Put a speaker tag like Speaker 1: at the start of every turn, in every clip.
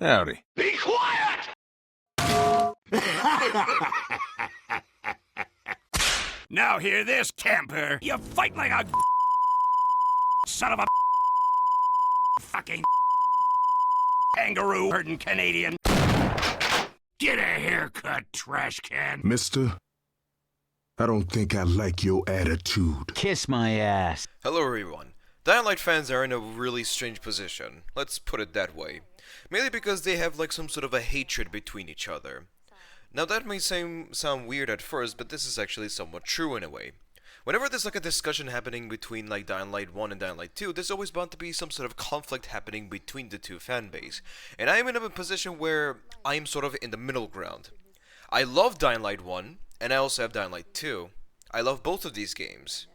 Speaker 1: Howdy.
Speaker 2: Be quiet! Now hear this, camper. You fight like a son of a fucking kangaroo herding Canadian. Get a haircut, trash can.
Speaker 3: Mister, I don't think I like your attitude.
Speaker 4: Kiss my ass.
Speaker 5: Hello everyone. Dying Light fans are in a really strange position, let's put it that way. Mainly because they have like some sort of a hatred between each other. Now that may sound weird at first, but this is actually somewhat true in a way. Whenever there's like a discussion happening between like Dying Light 1 and Dying Light 2, there's always bound to be some sort of conflict happening between the two fanbase. And I am in a position where I am sort of in the middle ground. I love Dying Light 1, and I also have Dying Light 2. I love both of these games.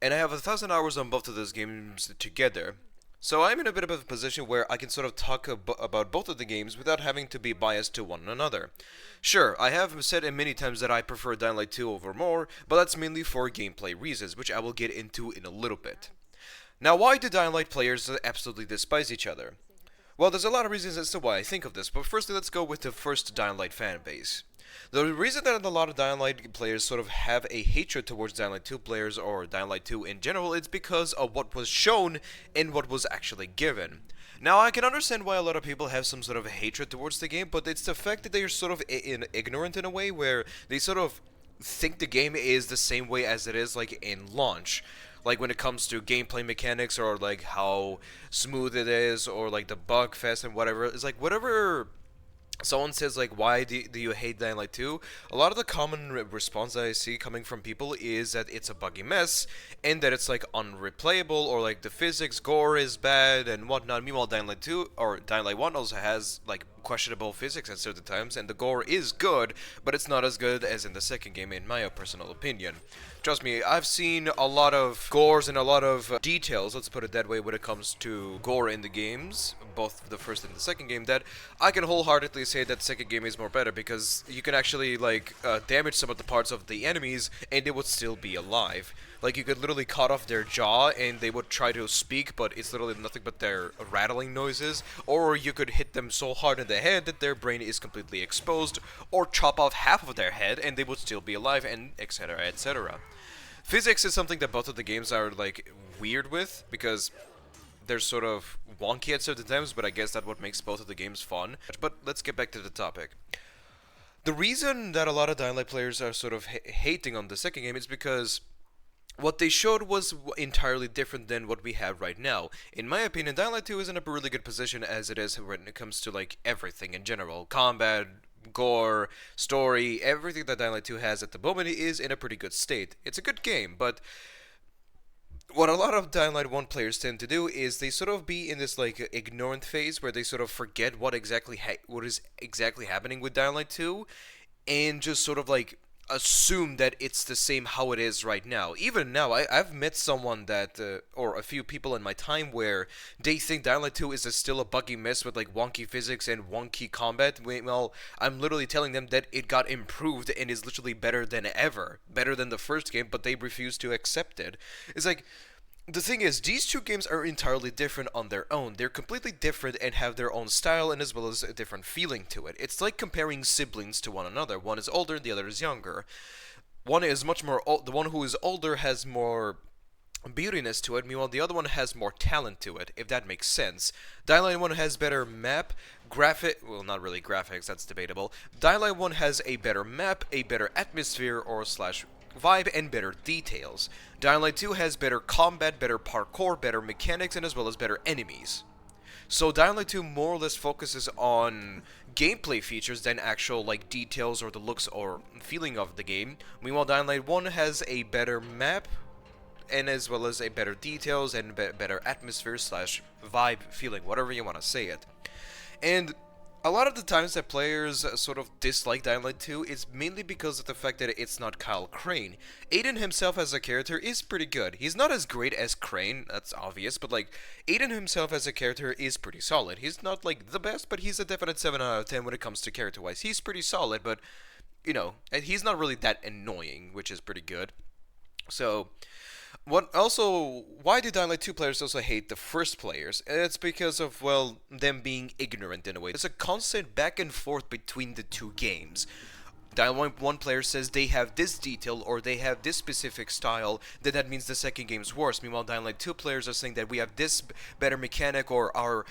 Speaker 5: And I have 1,000 hours on both of those games together. So I'm in a bit of a position where I can sort of talk about both of the games without having to be biased to one another. Sure, I have said many times that I prefer Dying Light 2 over more, but that's mainly for gameplay reasons, which I will get into in a little bit. Now, why do Dying Light players absolutely despise each other? Well, there's a lot of reasons as to why I think of this, but firstly let's go with the first Dying Light fanbase. The reason that a lot of Dying Light players sort of have a hatred towards Dying Light 2 players or Dying Light 2 in general is because of what was shown and what was actually given. Now, I can understand why a lot of people have some sort of hatred towards the game, but it's the fact that they are sort of ignorant in a way where they sort of think the game is the same way as it is like in launch. Like when it comes to gameplay mechanics or like how smooth it is or like the bug fest and whatever. It's like whatever someone says like, why do you hate Dying Light 2? A lot of the common response that I see coming from people is that it's a buggy mess and that it's like unreplayable or like the physics, gore is bad and whatnot. Meanwhile, Dying Light 2 or Dying Light 1 also has like questionable physics at certain times and the gore is good, but it's not as good as in the second game in my personal opinion. Trust me, I've seen a lot of gores and a lot of details, let's put it that way, when it comes to gore in the games, both the first and the second game, that I can wholeheartedly say that the second game is more better because you can actually like damage some of the parts of the enemies and they would still be alive. Like you could literally cut off their jaw and they would try to speak, but it's literally nothing but their rattling noises. Or you could hit them so hard in the head that their brain is completely exposed, or chop off half of their head and they would still be alive, and etc, etc. Physics is something that both of the games are like weird with because they're sort of wonky at certain times, but I guess that's what makes both of the games fun. But let's get back to the topic. The reason that a lot of Dying Light players are sort of hating on the second game is because what they showed was entirely different than what we have right now. In my opinion, Dying Light 2 is in a really good position as it is when it comes to like everything in general. Combat, gore, story, everything that Dying Light 2 has at the moment is in a pretty good state. It's a good game, but what a lot of Dying Light 1 players tend to do is they sort of be in this like ignorant phase where they sort of forget what is exactly happening with Dying Light 2 and just sort of like assume that it's the same how it is right now. Even now, I've met someone that, or a few people in my time where they think Dying Light 2 is still a buggy mess with like wonky physics and wonky combat. Well, I'm literally telling them that it got improved and is literally better than ever. Better than the first game, but they refuse to accept it. It's like, the thing is, these two games are entirely different on their own. They're completely different and have their own style and as well as a different feeling to it. It's like comparing siblings to one another. One is older, the other is younger. One is much more, the one who is older has more beautiness to it, meanwhile the other one has more talent to it, if that makes sense. Dying Light 1 has better map, well, not really graphics, that's debatable. Dying Light 1 has a better map, a better atmosphere or slash vibe, and better details. Dying Light 2 has better combat, better parkour, better mechanics, and as well as better enemies. So Dying Light 2 more or less focuses on gameplay features than actual like details or the looks or feeling of the game. Meanwhile, Dying Light 1 has a better map, and as well as a better details and better atmosphere slash vibe feeling, whatever you want to say it. And a lot of the times that players sort of dislike Dying Light 2 is mainly because of the fact that it's not Kyle Crane. Aiden himself as a character is pretty good. He's not as great as Crane, that's obvious, but like, Aiden himself as a character is pretty solid. He's not like the best, but he's a definite 7 out of 10 when it comes to character-wise. He's pretty solid, but, you know, he's not really that annoying, which is pretty good. So, Why do Dying Light 2 players also hate the first players? It's because of, well, them being ignorant in a way. It's a constant back and forth between the two games. Dying Light 1 player says they have this detail or they have this specific style, then that means the second game's worse. Meanwhile, Dying Light 2 players are saying that we have this better mechanic or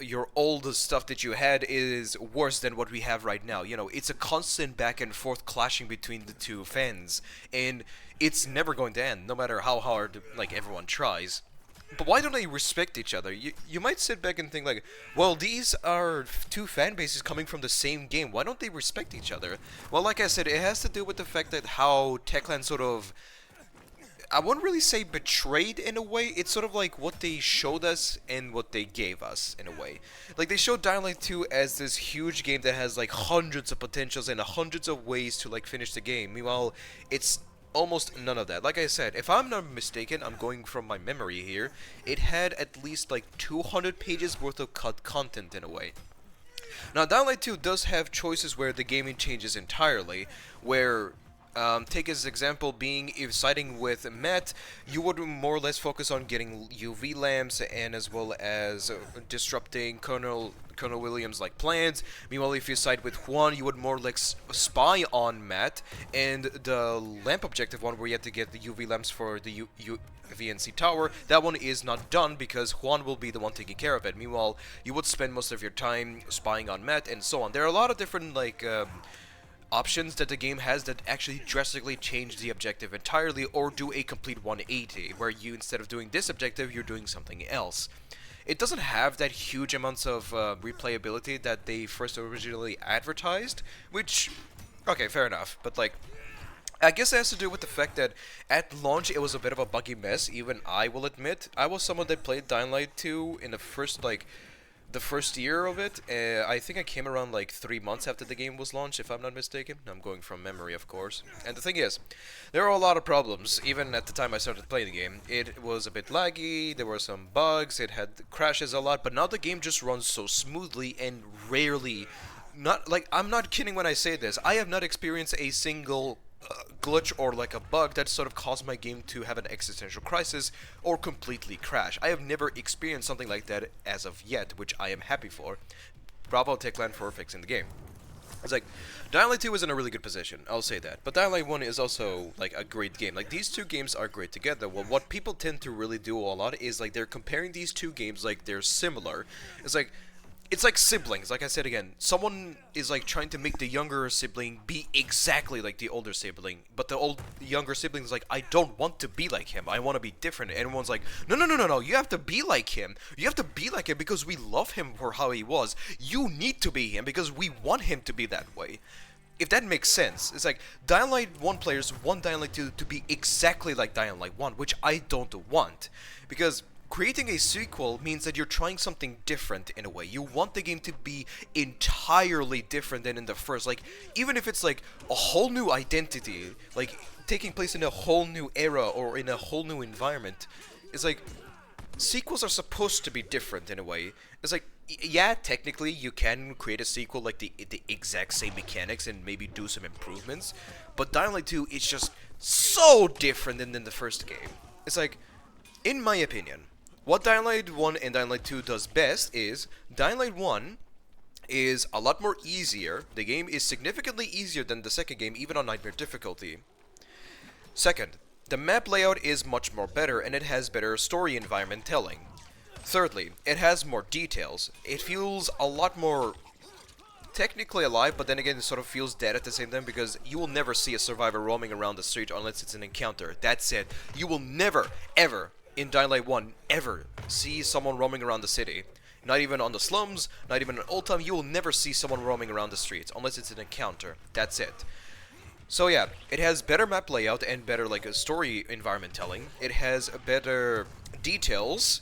Speaker 5: your old stuff that you had is worse than what we have right now. You know, it's a constant back and forth clashing between the two fans, and it's never going to end, no matter how hard, like, everyone tries. But why don't they respect each other? You might sit back and think like, well, these are two fan bases coming from the same game. Why don't they respect each other? Well, like I said, it has to do with the fact that how Techland sort of, I wouldn't really say betrayed in a way. It's sort of like what they showed us and what they gave us in a way. Like they showed Dying Light 2 as this huge game that has like hundreds of potentials and hundreds of ways to like finish the game. Meanwhile, it's almost none of that. Like I said, if I'm not mistaken, I'm going from my memory here, it had at least like 200 pages worth of cut content in a way. Now, Dying Light 2 does have choices where the gaming changes entirely, where take as example being if siding with Matt, you would more or less focus on getting UV lamps and as well as disrupting Colonel Williams' like plans. Meanwhile, if you side with Juan, you would more like spy on Matt, and the lamp objective one where you have to get the UV lamps for the VNC tower, that one is not done because Juan will be the one taking care of it. Meanwhile, you would spend most of your time spying on Matt and so on. There are a lot of different like options that the game has that actually drastically change the objective entirely or do a complete 180, where you, instead of doing this objective, you're doing something else. It doesn't have that huge amounts of replayability that they first originally advertised, which, okay, fair enough, but like, I guess it has to do with the fact that at launch it was a bit of a buggy mess. Even I will admit, I was someone that played Dying Light 2 in the first year of it. I think I came around like 3 months after the game was launched, if I'm not mistaken. I'm going from memory, of course. And the thing is, there are a lot of problems, even at the time I started playing the game. It was a bit laggy, there were some bugs, it had crashes a lot, but now the game just runs so smoothly and rarely, not like, I'm not kidding when I say this, I have not experienced a single glitch or like a bug that sort of caused my game to have an existential crisis or completely crash. I have never experienced something like that as of yet, which I am happy for. Bravo Techland for fixing the game. It's like, Dying Light 2 is in a really good position, I'll say that. But Dying Light 1 is also like a great game. Like, these two games are great together. Well, what people tend to really do a lot is like they're comparing these two games like they're similar. It's like siblings, like I said again. Someone is like trying to make the younger sibling be exactly like the older sibling, but the younger sibling is like, I don't want to be like him, I want to be different. And everyone's like, no, you have to be like him. You have to be like him because we love him for how he was. You need to be him because we want him to be that way. If that makes sense. It's like, Dying Light 1 players want Dying Light 2 to be exactly like Dying Light 1, which I don't want. Because creating a sequel means that you're trying something different in a way. You want the game to be entirely different than in the first. Like, even if it's like a whole new identity, like taking place in a whole new era or in a whole new environment, it's like, sequels are supposed to be different in a way. It's like, yeah, technically you can create a sequel like the exact same mechanics and maybe do some improvements, but Dying Light 2 is just so different than the first game. It's like, in my opinion, what Dying Light 1 and Dying Light 2 does best is, Dying Light 1 is a lot more easier. The game is significantly easier than the second game, even on Nightmare difficulty. Second, the map layout is much more better and it has better story environment telling. Thirdly, it has more details. It feels a lot more technically alive, but then again it sort of feels dead at the same time because you will never see a survivor roaming around the street unless it's an encounter. That's it. You will never, ever, in Dying Light 1, ever see someone roaming around the city. Not even on the slums, not even in Old Town, you will never see someone roaming around the streets unless it's an encounter. That's it. So yeah, it has better map layout and better like a story environment telling. It has better details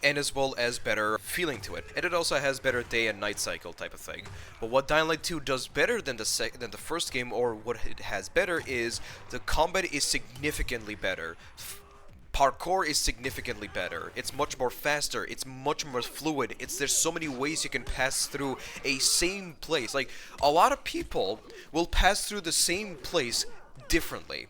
Speaker 5: and as well as better feeling to it. And it also has better day and night cycle type of thing. But what Dying Light 2 does better than the first game, or what it has better, is the combat is significantly better. Parkour is significantly better. It's much more faster. It's much more fluid. There's so many ways you can pass through a same place. Like, a lot of people will pass through the same place differently.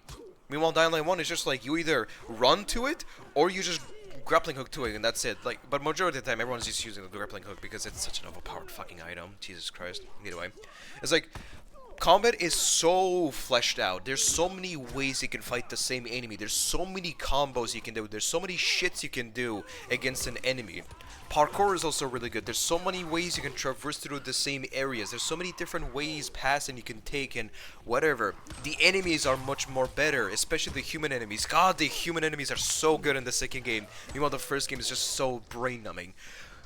Speaker 5: Meanwhile, Dying Light 1 is just like, you either run to it, or you just grappling hook to it, and that's it. Like, but majority of the time, everyone's just using the grappling hook because it's such an overpowered fucking item. Jesus Christ. Either way. It's like, combat is so fleshed out. There's so many ways you can fight the same enemy. There's so many combos you can do. There's so many shits you can do against an enemy. Parkour is also really good. There's so many ways you can traverse through the same areas. There's so many different ways passing you can take and whatever. The enemies are much more better, especially the human enemies. God, the human enemies are so good in the second game. Meanwhile, the first game is just so brain-numbing.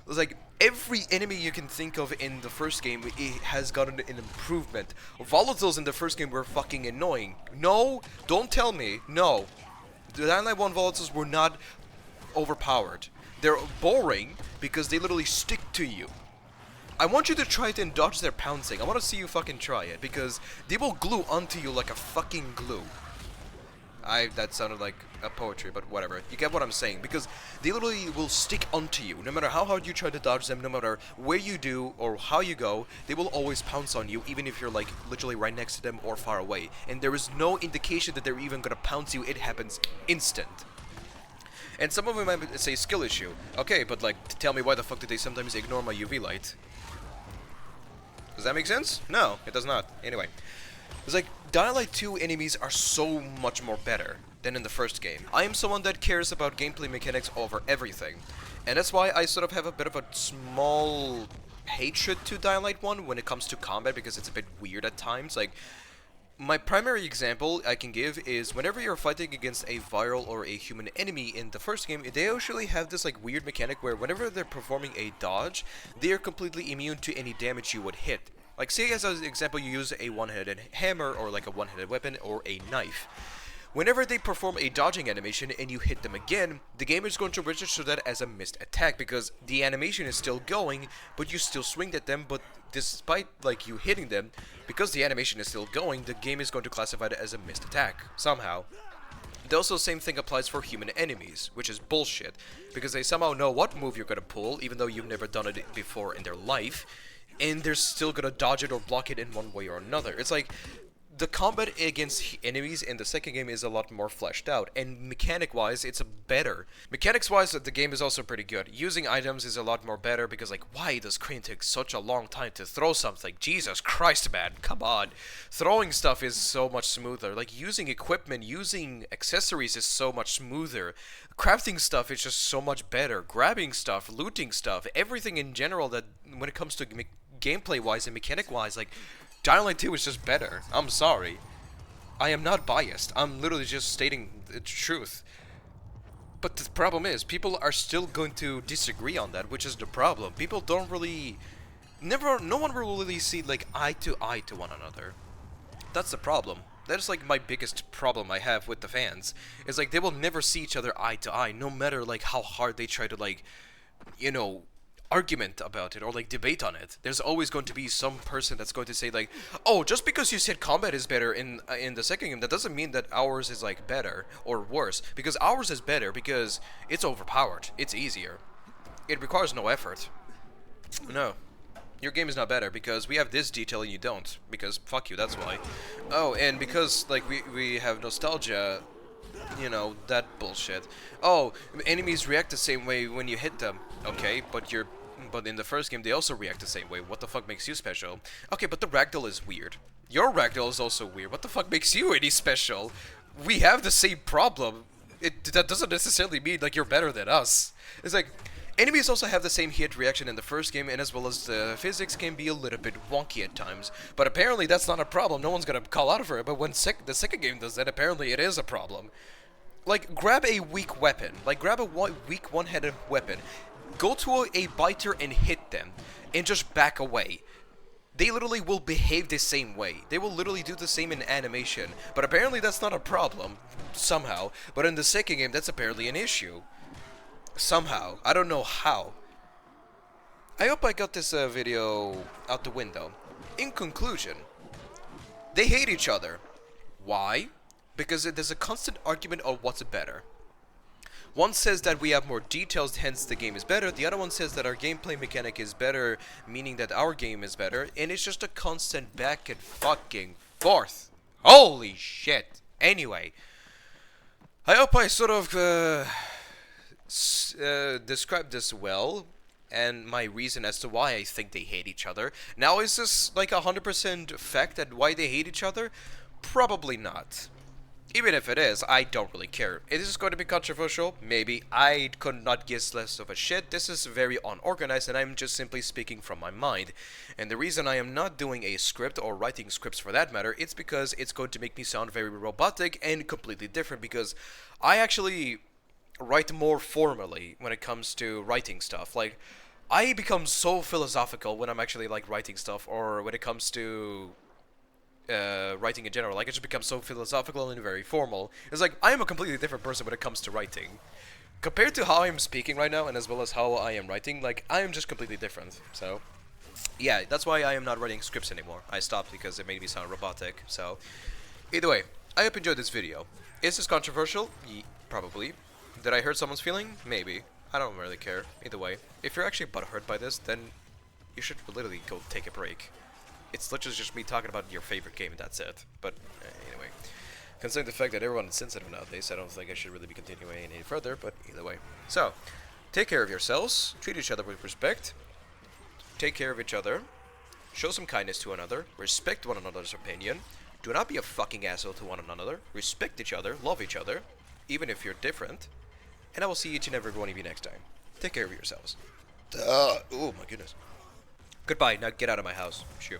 Speaker 5: It's like, every enemy you can think of in the first game, it has gotten an improvement. Volatiles in the first game were fucking annoying. No, don't tell me. No. The Dying Light 1 volatiles were not overpowered. They're boring because they literally stick to you. I want you to try it and dodge their pouncing. I want to see you fucking try it because they will glue onto you like a fucking glue. That sounded like a poetry, but whatever. You get what I'm saying, because they literally will stick onto you. No matter how hard you try to dodge them, no matter where you do or how you go, they will always pounce on you, even if you're like literally right next to them or far away. And there is no indication that they're even gonna pounce you. It happens instant. And some of them might say skill issue. Okay, but like, tell me why the fuck did they sometimes ignore my UV light? Does that make sense? No, it does not. Anyway. It's like, Dying Light 2 enemies are so much more better than in the first game. I am someone that cares about gameplay mechanics over everything. And that's why I sort of have a bit of a small hatred to Dying Light 1 when it comes to combat, because it's a bit weird at times. Like, my primary example I can give is whenever you're fighting against a viral or a human enemy in the first game, they usually have this like weird mechanic where whenever they're performing a dodge, they are completely immune to any damage you would hit. Like, say as an example, you use a one-handed hammer or like a one-handed weapon or a knife. Whenever they perform a dodging animation and you hit them again, the game is going to register that as a missed attack because the animation is still going, but you still swing at them, but despite like you hitting them, because the animation is still going, the game is going to classify it as a missed attack, somehow. The also same thing applies for human enemies, which is bullshit, because they somehow know what move you're gonna pull, even though you've never done it before in their life, and they're still gonna dodge it or block it in one way or another. It's like, the combat against enemies in the second game is a lot more fleshed out, and mechanic-wise, it's better. Mechanics-wise, the game is also pretty good. Using items is a lot more better, because, like, why does Crane take such a long time to throw something? Jesus Christ, man, come on. Throwing stuff is so much smoother. Like, using equipment, using accessories is so much smoother. Crafting stuff is just so much better. Grabbing stuff, looting stuff, everything in general that, when it comes to gameplay-wise and mechanic-wise, like, Dying Light 2 is just better. I'm sorry. I am not biased. I'm literally just stating the truth. But the problem is, people are still going to disagree on that, which is the problem. People don't really... No one will really see, like, eye to one another. That's the problem. That's, like, my biggest problem I have with the fans. Is, like, they will never see each other eye to eye, no matter, like, how hard they try to, like, you know, argument about it or like debate on it. There's always going to be some person that's going to say like, oh, just because you said combat is better in the second game, that doesn't mean that ours is like better or worse, because ours is better because it's overpowered, it's easier, it requires no effort. No, your game is not better because we have this detail and you don't, because fuck you, that's why. Oh, and because like we have nostalgia, you know, that bullshit. Oh, enemies react the same way when you hit them. Okay, but in the first game they also react the same way. What the fuck makes you special? Okay, but the ragdoll is weird. Your ragdoll is also weird. What the fuck makes you any special? We have the same problem. That doesn't necessarily mean like you're better than us. It's like, enemies also have the same hit reaction in the first game, and as well as the physics can be a little bit wonky at times. But apparently that's not a problem. No one's gonna call out for it. But when the second game does that, apparently it is a problem. Like, grab a weak weapon. Like, grab a weak one-handed weapon. Go to a biter and hit them, and just back away. They literally will behave the same way. They will literally do the same in animation. But apparently that's not a problem, somehow. But in the second game, that's apparently an issue. Somehow. I don't know how. I hope I got this video out the window. In conclusion, they hate each other. Why? Because there's a constant argument of what's better. One says that we have more details, hence the game is better. The other one says that our gameplay mechanic is better, meaning that our game is better. And it's just a constant back and fucking forth. Holy shit. Anyway, I hope I sort of described this well, and my reason as to why I think they hate each other. Now, is this like 100% fact that why they hate each other? Probably not. Even if it is, I don't really care. Is this going to be controversial? Maybe. I could not give less of a shit. This is very unorganized, and I'm just simply speaking from my mind. And the reason I am not doing a script, or writing scripts for that matter, it's because it's going to make me sound very robotic and completely different, because I actually write more formally when it comes to writing stuff. Like, I become so philosophical when I'm actually like writing stuff, or when it comes to writing in general. Like, it just becomes so philosophical and very formal. It's like, I am a completely different person when it comes to writing. Compared to how I'm speaking right now, and as well as how I am writing, like, I am just completely different. So, yeah, that's why I am not writing scripts anymore. I stopped because it made me sound robotic. So, either way, I hope you enjoyed this video. Is this controversial? Probably. Did I hurt someone's feeling? Maybe. I don't really care. Either way, if you're actually butthurt by this, then you should literally go take a break. It's literally just me talking about your favorite game and that's it. But anyway, considering the fact that everyone's sensitive nowadays, I don't think I should really be continuing any further, but either way. So, take care of yourselves, treat each other with respect, take care of each other, show some kindness to one another, respect one another's opinion, do not be a fucking asshole to one another, respect each other, love each other, even if you're different, and I will see each and every one of you next time. Take care of yourselves. Oh my goodness. Goodbye, now get out of my house. Shoo.